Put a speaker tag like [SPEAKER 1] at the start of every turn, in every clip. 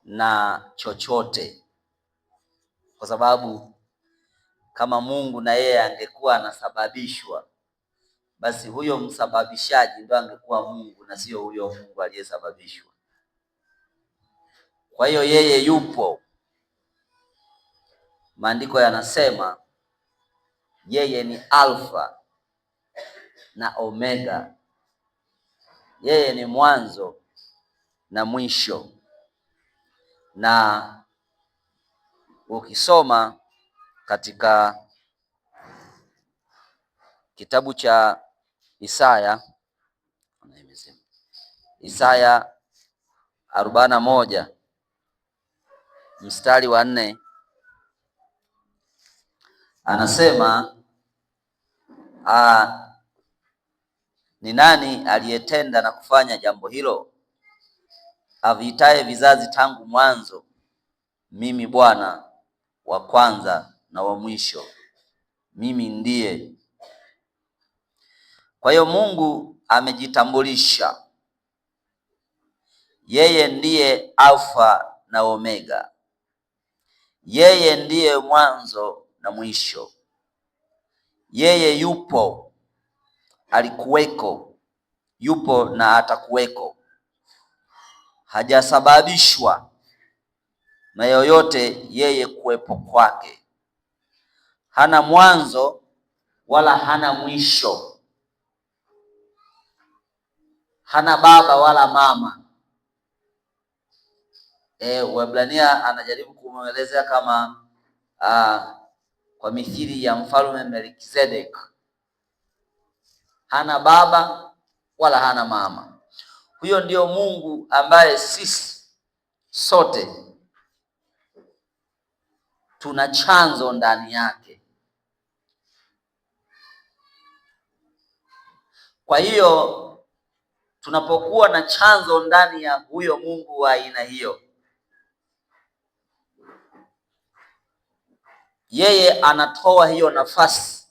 [SPEAKER 1] na chochote, kwa sababu kama Mungu na yeye angekuwa anasababishwa, basi huyo msababishaji ndo angekuwa Mungu na sio huyo Mungu aliyesababishwa. Kwa hiyo yeye yupo. Maandiko yanasema yeye ni Alfa na Omega, yeye ni mwanzo na mwisho. Na ukisoma katika kitabu cha Isaya 41 mstari wa 4 anasema ni nani aliyetenda na kufanya jambo hilo, aviitaye vizazi tangu mwanzo? Mimi Bwana, wa kwanza na wa mwisho, mimi ndiye. Kwa hiyo Mungu amejitambulisha, yeye ndiye Alfa na Omega, yeye ndiye mwanzo na mwisho. Yeye yupo, alikuweko, yupo na atakuweko. Hajasababishwa na yoyote yeye kuwepo kwake. Hana mwanzo wala hana mwisho. Hana baba wala mama. Waebrania anajaribu kumwelezea kama kwa mithili ya mfalme Melkizedek. Hana baba wala hana mama. Huyo ndio Mungu ambaye sisi sote tuna chanzo ndani yake. Kwa hiyo tunapokuwa na chanzo ndani ya huyo Mungu wa aina hiyo, yeye anatoa hiyo nafasi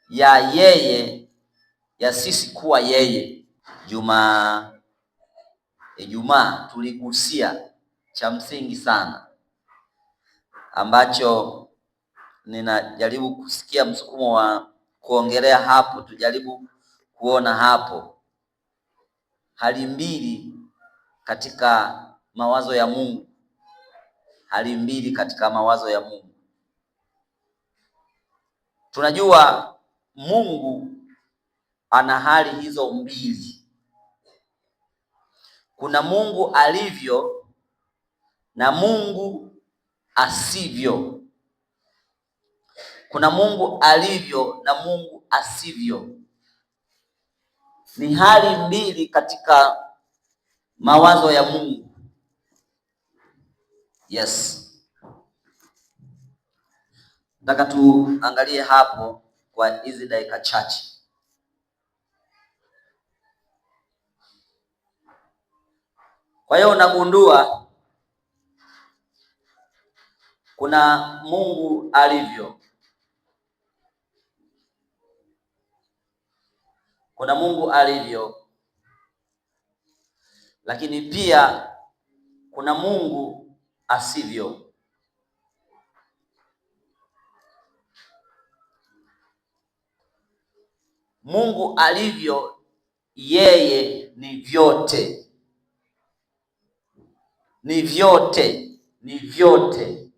[SPEAKER 1] ya yeye, ya sisi kuwa yeye. Ijumaa tuligusia cha msingi sana ambacho ninajaribu kusikia msukumo wa kuongelea hapo. Tujaribu kuona hapo hali mbili katika mawazo ya Mungu, hali mbili katika mawazo ya Mungu. Tunajua Mungu ana hali hizo mbili. Kuna Mungu alivyo na Mungu asivyo. Kuna Mungu alivyo na Mungu asivyo. Ni hali mbili katika mawazo ya Mungu. Yes. Nataka tuangalie hapo kwa hizi dakika chache. Kwa hiyo unagundua kuna Mungu alivyo, kuna Mungu alivyo, lakini pia kuna Mungu asivyo. Mungu alivyo, yeye ni vyote, ni vyote, ni vyote.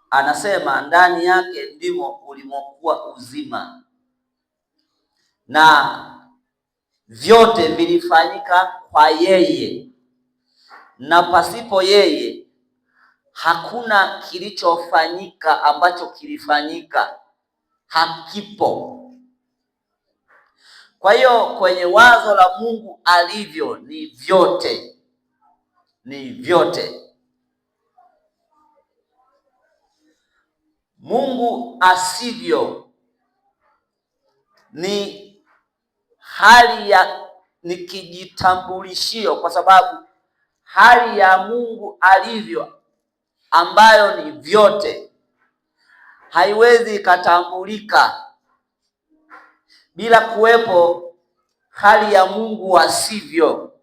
[SPEAKER 1] Anasema ndani yake ndimo ulimokuwa uzima, na vyote vilifanyika kwa yeye, na pasipo yeye hakuna kilichofanyika ambacho kilifanyika, hakipo. Kwa hiyo kwenye wazo la Mungu alivyo ni vyote, ni vyote. Mungu asivyo ni hali ya, ni kijitambulishio, kwa sababu hali ya Mungu alivyo ambayo ni vyote haiwezi ikatambulika bila kuwepo hali ya Mungu asivyo.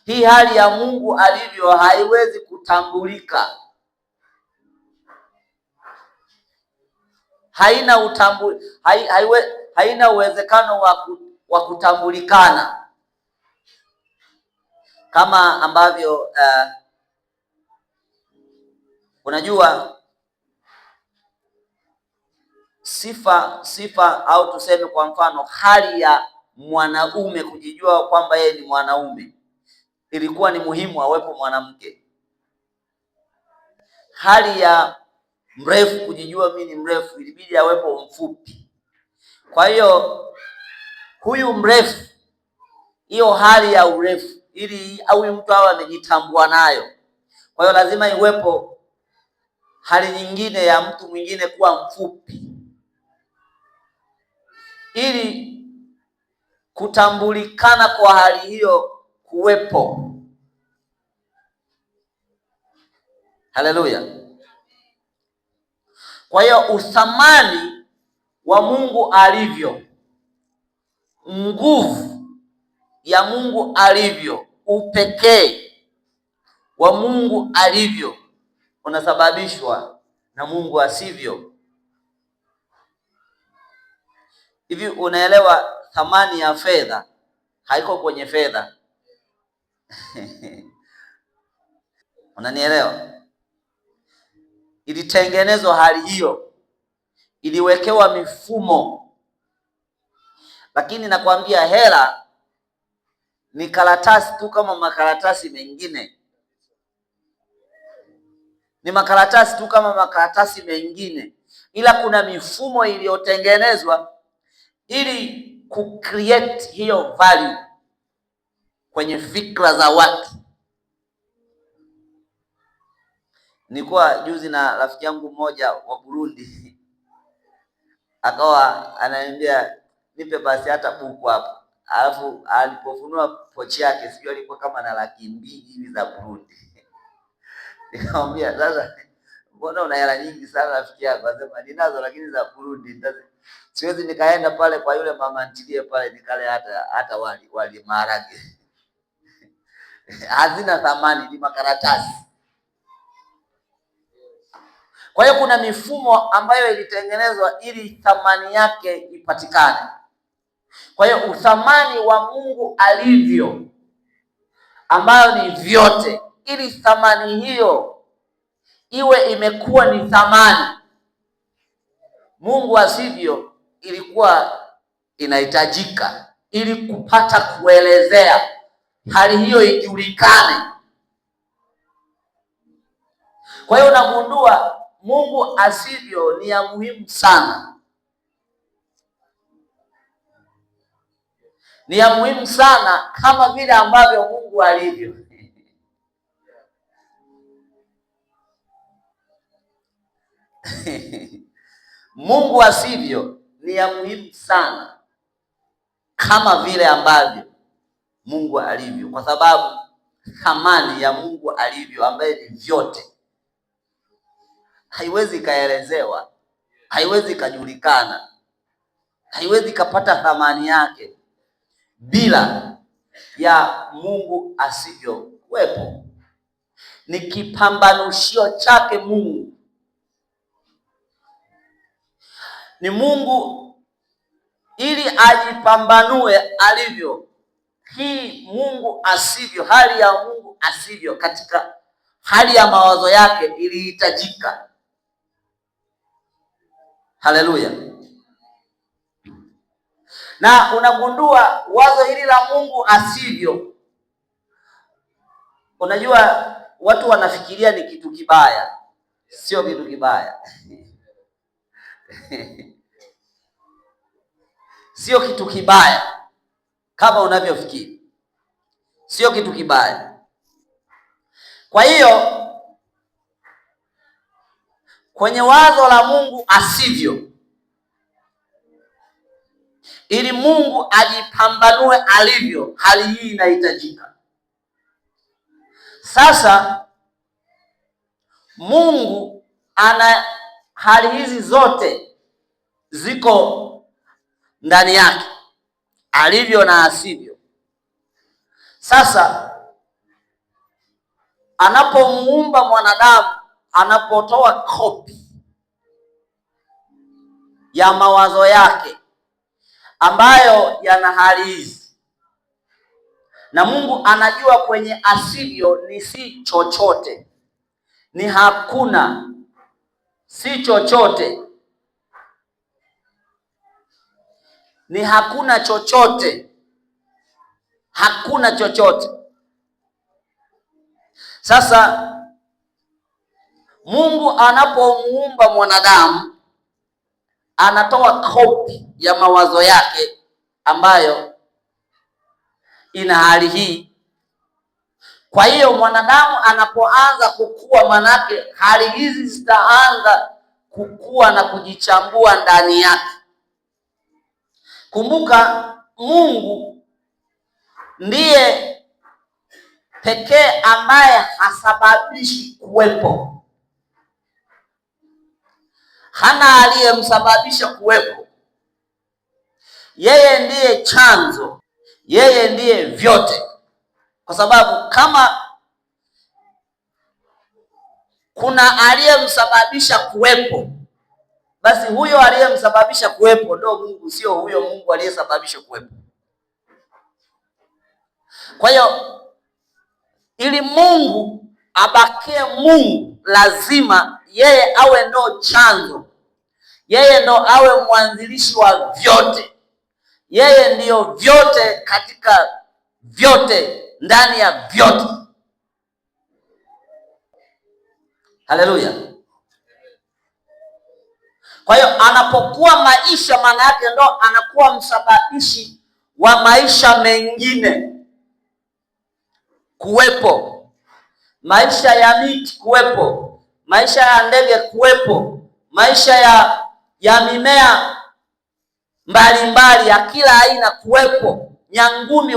[SPEAKER 1] Hii hali ya Mungu alivyo haiwezi kutambulika, haina uwezekano wa kutambulikana, kama ambavyo unajua sifa au tuseme kwa mfano hali ya mwanaume kujijua kwamba yeye ni mwanaume, ilikuwa ni muhimu awepo mwanamke. Hali ya mrefu kujijua mimi ni mrefu, ilibidi awepo mfupi. Kwa hiyo huyu mrefu, hiyo hali ya urefu, ili huyu mtu awe amejitambua nayo, kwa hiyo lazima iwepo hali nyingine ya mtu mwingine kuwa mfupi, ili kutambulikana kwa hali hiyo kuwepo. Haleluya! Kwa hiyo uthamani wa Mungu alivyo, nguvu ya Mungu alivyo, upekee wa Mungu alivyo unasababishwa na Mungu asivyo. Hivi unaelewa thamani ya fedha haiko kwenye fedha? Unanielewa? Ilitengenezwa hali hiyo, iliwekewa mifumo, lakini nakwambia hela ni karatasi tu kama makaratasi mengine, ni makaratasi tu kama makaratasi mengine, ila kuna mifumo iliyotengenezwa ili kucreate hiyo value kwenye fikra za watu. Nilikuwa juzi na rafiki yangu mmoja wa Burundi, akawa ananiambia nipe basi hata buku hapo. Alafu alipofunua pochi yake, sijui alikuwa kama na 200,000 hivi za Burundi. Nikamwambia sasa, mbona una hela nyingi sana rafiki yako? Akasema ninazo lakini za Burundi. Siwezi nikaenda pale kwa yule mama ntilie pale nikale hata wali maharage. Hazina thamani, ni makaratasi. Kwa hiyo kuna mifumo ambayo ilitengenezwa ili thamani yake ipatikane. Kwa hiyo uthamani wa Mungu alivyo, ambayo ni vyote, ili thamani hiyo iwe imekuwa ni thamani, Mungu asivyo ilikuwa inahitajika ili kupata kuelezea hali hiyo ijulikane. Kwa hiyo unagundua Mungu asivyo ni ya muhimu sana, ni ya muhimu sana kama vile ambavyo Mungu alivyo. Mungu asivyo ni ya muhimu sana kama vile ambavyo Mungu alivyo, kwa sababu thamani ya Mungu alivyo, ambaye ni vyote, haiwezi ikaelezewa, haiwezi ikajulikana, haiwezi ikapata thamani yake bila ya Mungu asivyo kuwepo. Ni kipambanushio chake Mungu. Ni Mungu ili ajipambanue alivyo. Hii Mungu asivyo, hali ya Mungu asivyo katika hali ya mawazo yake ilihitajika. Haleluya! Na unagundua wazo hili la Mungu asivyo, unajua watu wanafikiria ni kitu kibaya. Sio kitu kibaya. Sio kitu kibaya kama unavyofikiri, sio kitu kibaya. Kwa hiyo kwenye wazo la Mungu asivyo, ili Mungu ajipambanue alivyo, hali hii inahitajika. Sasa Mungu ana hali hizi zote ziko ndani yake, alivyo na asivyo. Sasa anapomuumba mwanadamu, anapotoa kopi ya mawazo yake ambayo yana hali hizi, na Mungu anajua kwenye asivyo ni si chochote, ni hakuna, si chochote, ni hakuna chochote, hakuna chochote. Sasa Mungu anapomuumba mwanadamu anatoa kopi ya mawazo yake ambayo ina hali hii. Kwa hiyo mwanadamu anapoanza kukua, manake hali hizi zitaanza kukua na kujichambua ndani yake. Kumbuka, Mungu ndiye pekee ambaye hasababishi kuwepo. Hana aliyemsababisha kuwepo. Yeye ndiye chanzo, yeye ndiye vyote. Kwa sababu kama kuna aliyemsababisha kuwepo, basi huyo aliyemsababisha kuwepo ndio Mungu, sio huyo Mungu aliyesababisha kuwepo. Kwa hiyo ili Mungu abakie Mungu, lazima yeye awe ndo chanzo, yeye ndo awe mwanzilishi wa vyote, yeye ndiyo vyote katika vyote, ndani ya vyote. Haleluya! Kwa hiyo anapokuwa maisha, maana yake ndo anakuwa msababishi wa maisha mengine kuwepo, maisha ya miti kuwepo, maisha ya ndege kuwepo, maisha ya mimea mbalimbali ya kila aina kuwepo, nyangumi,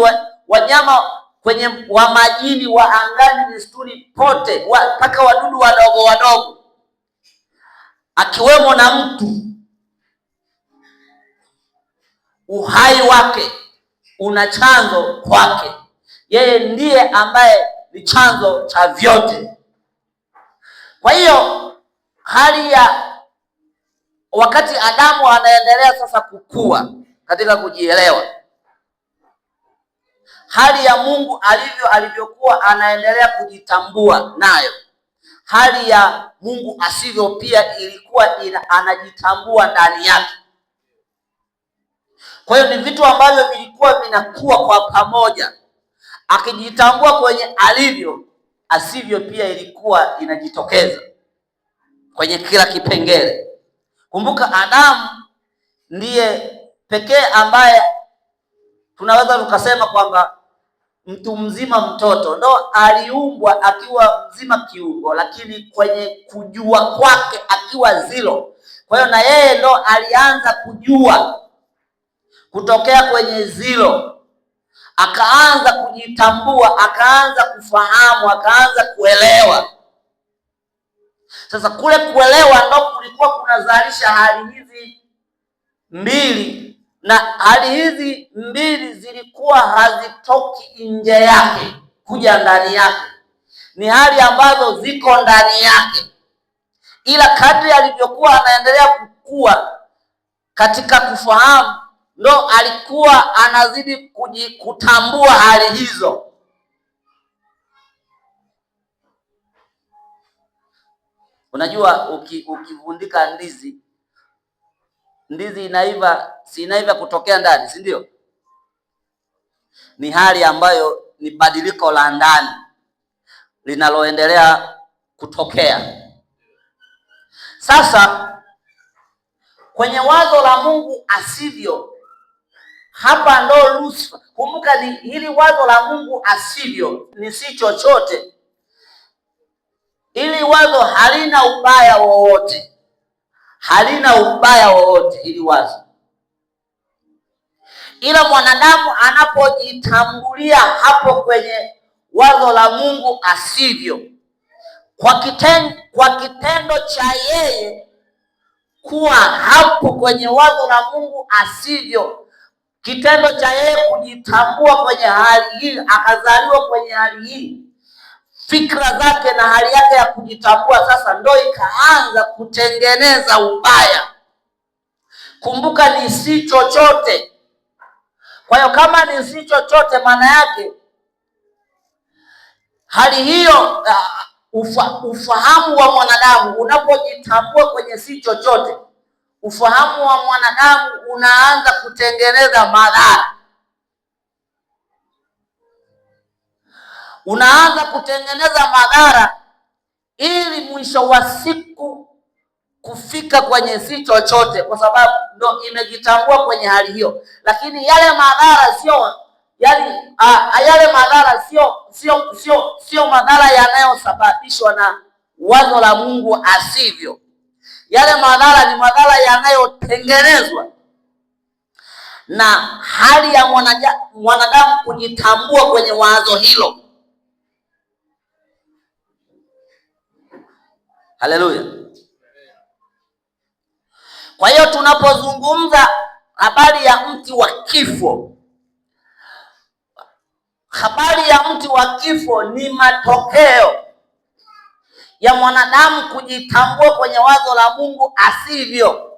[SPEAKER 1] wanyama kwenye wa majini, wa angani, msituni pote, mpaka wadudu wadogo wadogo, akiwemo na mtu. Uhai wake una chanzo kwake. Yeye ndiye ambaye ni chanzo cha vyote. Kwa hiyo hali ya wakati Adamu anaendelea sasa kukua katika kujielewa, hali ya Mungu alivyokuwa anaendelea kujitambua nayo, hali ya Mungu asivyo pia ilikuwa anajitambua ndani yake. Kwa hiyo ni vitu ambavyo vilikuwa vinakuwa kwa pamoja. Akijitambua kwenye alivyo, asivyo pia ilikuwa inajitokeza kwenye kila kipengele. Kumbuka, Adamu ndiye pekee ambaye tunaweza tukasema kwamba mtu mzima, mtoto ndo aliumbwa akiwa mzima kiungo, lakini kwenye kujua kwake akiwa zero. Kwa hiyo na yeye ndo alianza kujua kutokea kwenye zero, akaanza kujitambua, akaanza kufahamu, akaanza kuelewa. Sasa kule kuelewa ndo kulikuwa kunazalisha hali hizi mbili, na hali hizi mbili zilikuwa hazitoki nje yake kuja ndani yake, ni hali ambazo ziko ndani yake, ila kadri alivyokuwa anaendelea kukua katika kufahamu, ndo alikuwa anazidi kutambua hali hizo. Unajua, ukivundika ndizi inaiva, si inaiva kutokea ndani, si ndio? Ni hali ambayo ni badiliko la ndani linaloendelea kutokea. Sasa kwenye wazo la Mungu asivyo, hapa ndo Lucifer. Kumbuka, ni hili wazo la Mungu asivyo ni si chochote. Ili wazo halina ubaya wowote, halina ubaya wowote ili wazo, ila mwanadamu anapojitambulia hapo kwenye wazo la Mungu asivyo, kwa kitendo cha yeye kuwa hapo kwenye wazo la Mungu asivyo, kitendo cha yeye kujitambua kwenye hali hii, akazaliwa kwenye hali hii, fikra zake na hali yake ya kujitambua sasa ndo ikaanza kutengeneza ubaya. Kumbuka ni si chochote. Kwa hiyo kama ni si chochote, maana yake hali hiyo, ufahamu wa mwanadamu unapojitambua kwenye si chochote, ufahamu wa mwanadamu unaanza kutengeneza madhara. Unaanza kutengeneza madhara ili mwisho wa siku kufika kwenye si chochote, kwa sababu ndo imejitambua kwenye hali hiyo. Lakini yale madhara sio madhara yanayosababishwa na wazo la Mungu asivyo. Yale madhara ni madhara yanayotengenezwa na hali ya mwanadamu kujitambua kwenye wazo hilo. Haleluya. Kwa hiyo tunapozungumza habari ya mti wa kifo, habari ya mti wa kifo ni matokeo ya mwanadamu kujitambua kwenye wazo la Mungu asivyo,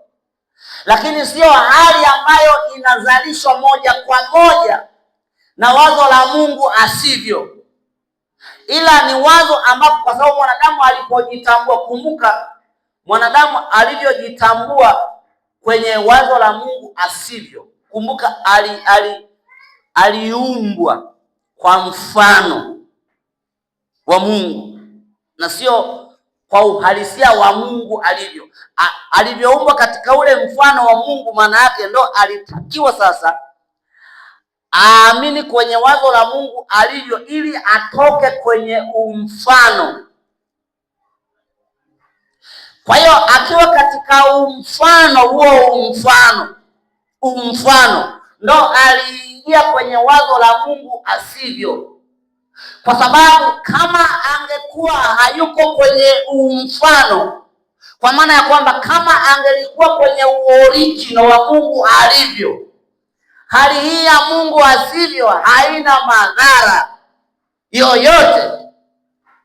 [SPEAKER 1] lakini sio hali ambayo inazalishwa moja kwa moja na wazo la Mungu asivyo, ila ni wazo ambapo, kwa sababu mwanadamu alipojitambua, kumbuka mwanadamu alivyojitambua kwenye wazo la Mungu asivyo, kumbuka aliumbwa kwa mfano wa Mungu na sio kwa uhalisia wa Mungu alivyo. Alivyoumbwa katika ule mfano wa Mungu, maana yake ndo alitakiwa sasa aamini kwenye wazo la Mungu alivyo ili atoke kwenye umfano. Kwa hiyo akiwa katika umfano huo, umfano ndo aliingia kwenye wazo la Mungu asivyo. Kwa sababu kama angekuwa hayuko kwenye umfano, kwa maana ya kwamba kama angelikuwa kwenye original wa Mungu alivyo, hali hii ya Mungu asivyo haina madhara yoyote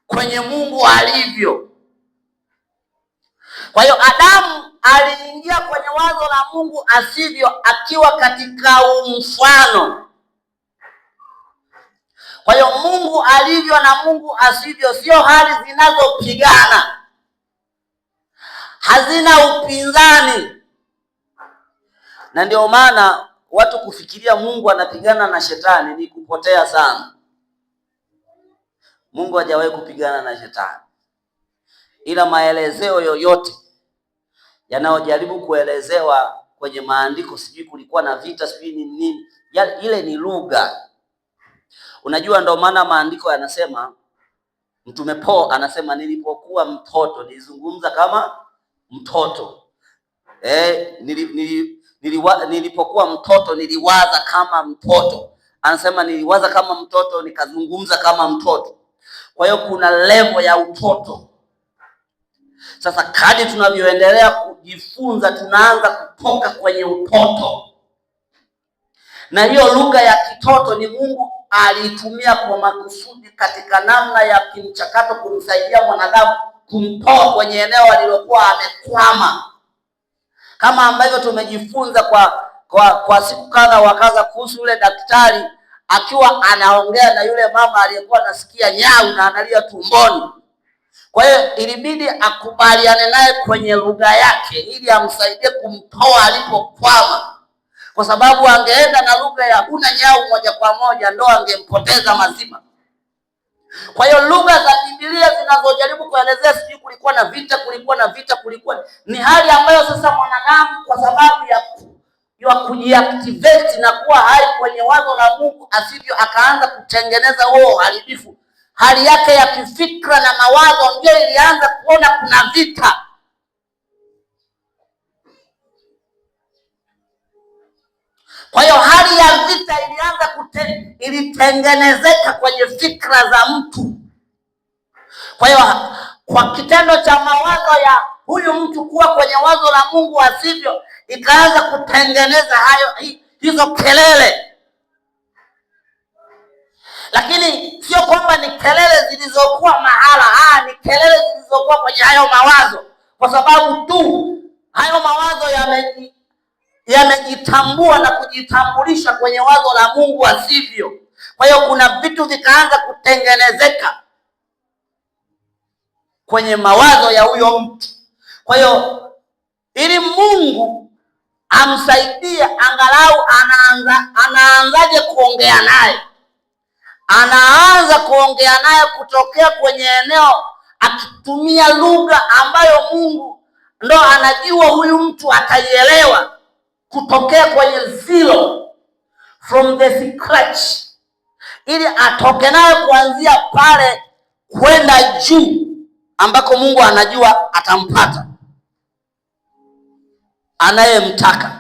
[SPEAKER 1] kwenye Mungu alivyo. Kwa hiyo Adamu aliingia kwenye wazo la Mungu asivyo akiwa katika umfano. Kwa hiyo Mungu alivyo na Mungu asivyo sio hali zinazopigana, hazina upinzani. Na ndio maana watu kufikiria Mungu anapigana na shetani ni kupotea sana. Mungu hajawahi kupigana na shetani, ila maelezeo yoyote yanayojaribu kuelezewa kwenye maandiko, sijui kulikuwa na vita, sijui ni nini, ile ni lugha. Unajua, ndio maana maandiko yanasema, Mtume Paul anasema, nilipokuwa mtoto nilizungumza kama mtoto. Nilipokuwa mtoto niliwaza kama mtoto. Anasema niliwaza kama mtoto, nikazungumza kama mtoto. Kwa hiyo kuna level ya utoto. Sasa kadri tunavyoendelea kujifunza, tunaanza kutoka kwenye utoto, na hiyo lugha ya kitoto ni Mungu aliitumia kwa makusudi katika namna ya kimchakato kumsaidia mwanadamu kumtoa kwenye eneo alilokuwa amekwama, kama ambavyo tumejifunza kwa siku kadha wa kadha kuhusu yule daktari akiwa anaongea na yule mama aliyekuwa anasikia nyau na analia tumboni. Kwa hiyo ilibidi akubaliane naye kwenye lugha yake ili amsaidie kumtoa alipokwama, kwa sababu angeenda na lugha ya huna nyau moja kwa moja ndo angempoteza mazima. Kwa hiyo lugha za Biblia zinazojaribu kuelezea sijui kulikuwa na vita, ni hali ambayo sasa mwanadamu kwa sababu ya kujiactivate na kuwa hai kwenye wazo la Mungu asivyo, akaanza kutengeneza huo uharibifu. Hali yake ya kifikra na mawazo ndio ilianza kuona kuna vita. Kwa hiyo hali ya vita ilitengenezeka kwenye fikra za mtu. Kwa hiyo kwa kitendo cha mawazo ya huyu mtu kuwa kwenye wazo la Mungu asivyo, ikaanza kutengeneza hizo kelele. Lakini sio kwamba ni kelele zilizokuwa mahala, ni kelele zilizokuwa kwenye hayo mawazo, kwa sababu tu hayo mawazo yamejitambua na kujitambulisha kwenye wazo la Mungu asivyo. Kwa hiyo kuna vitu vikaanza kutengenezeka kwenye mawazo ya huyo mtu. Kwa hiyo ili Mungu amsaidie, angalau anaanzaje kuongea naye? Anaanza kuongea naye kutokea kwenye eneo, akitumia lugha ambayo Mungu ndo anajua huyu mtu ataielewa, kutokea kwenye zero, from the scratch, ili atoke naye kuanzia pale kwenda juu ambako Mungu anajua atampata anayemtaka.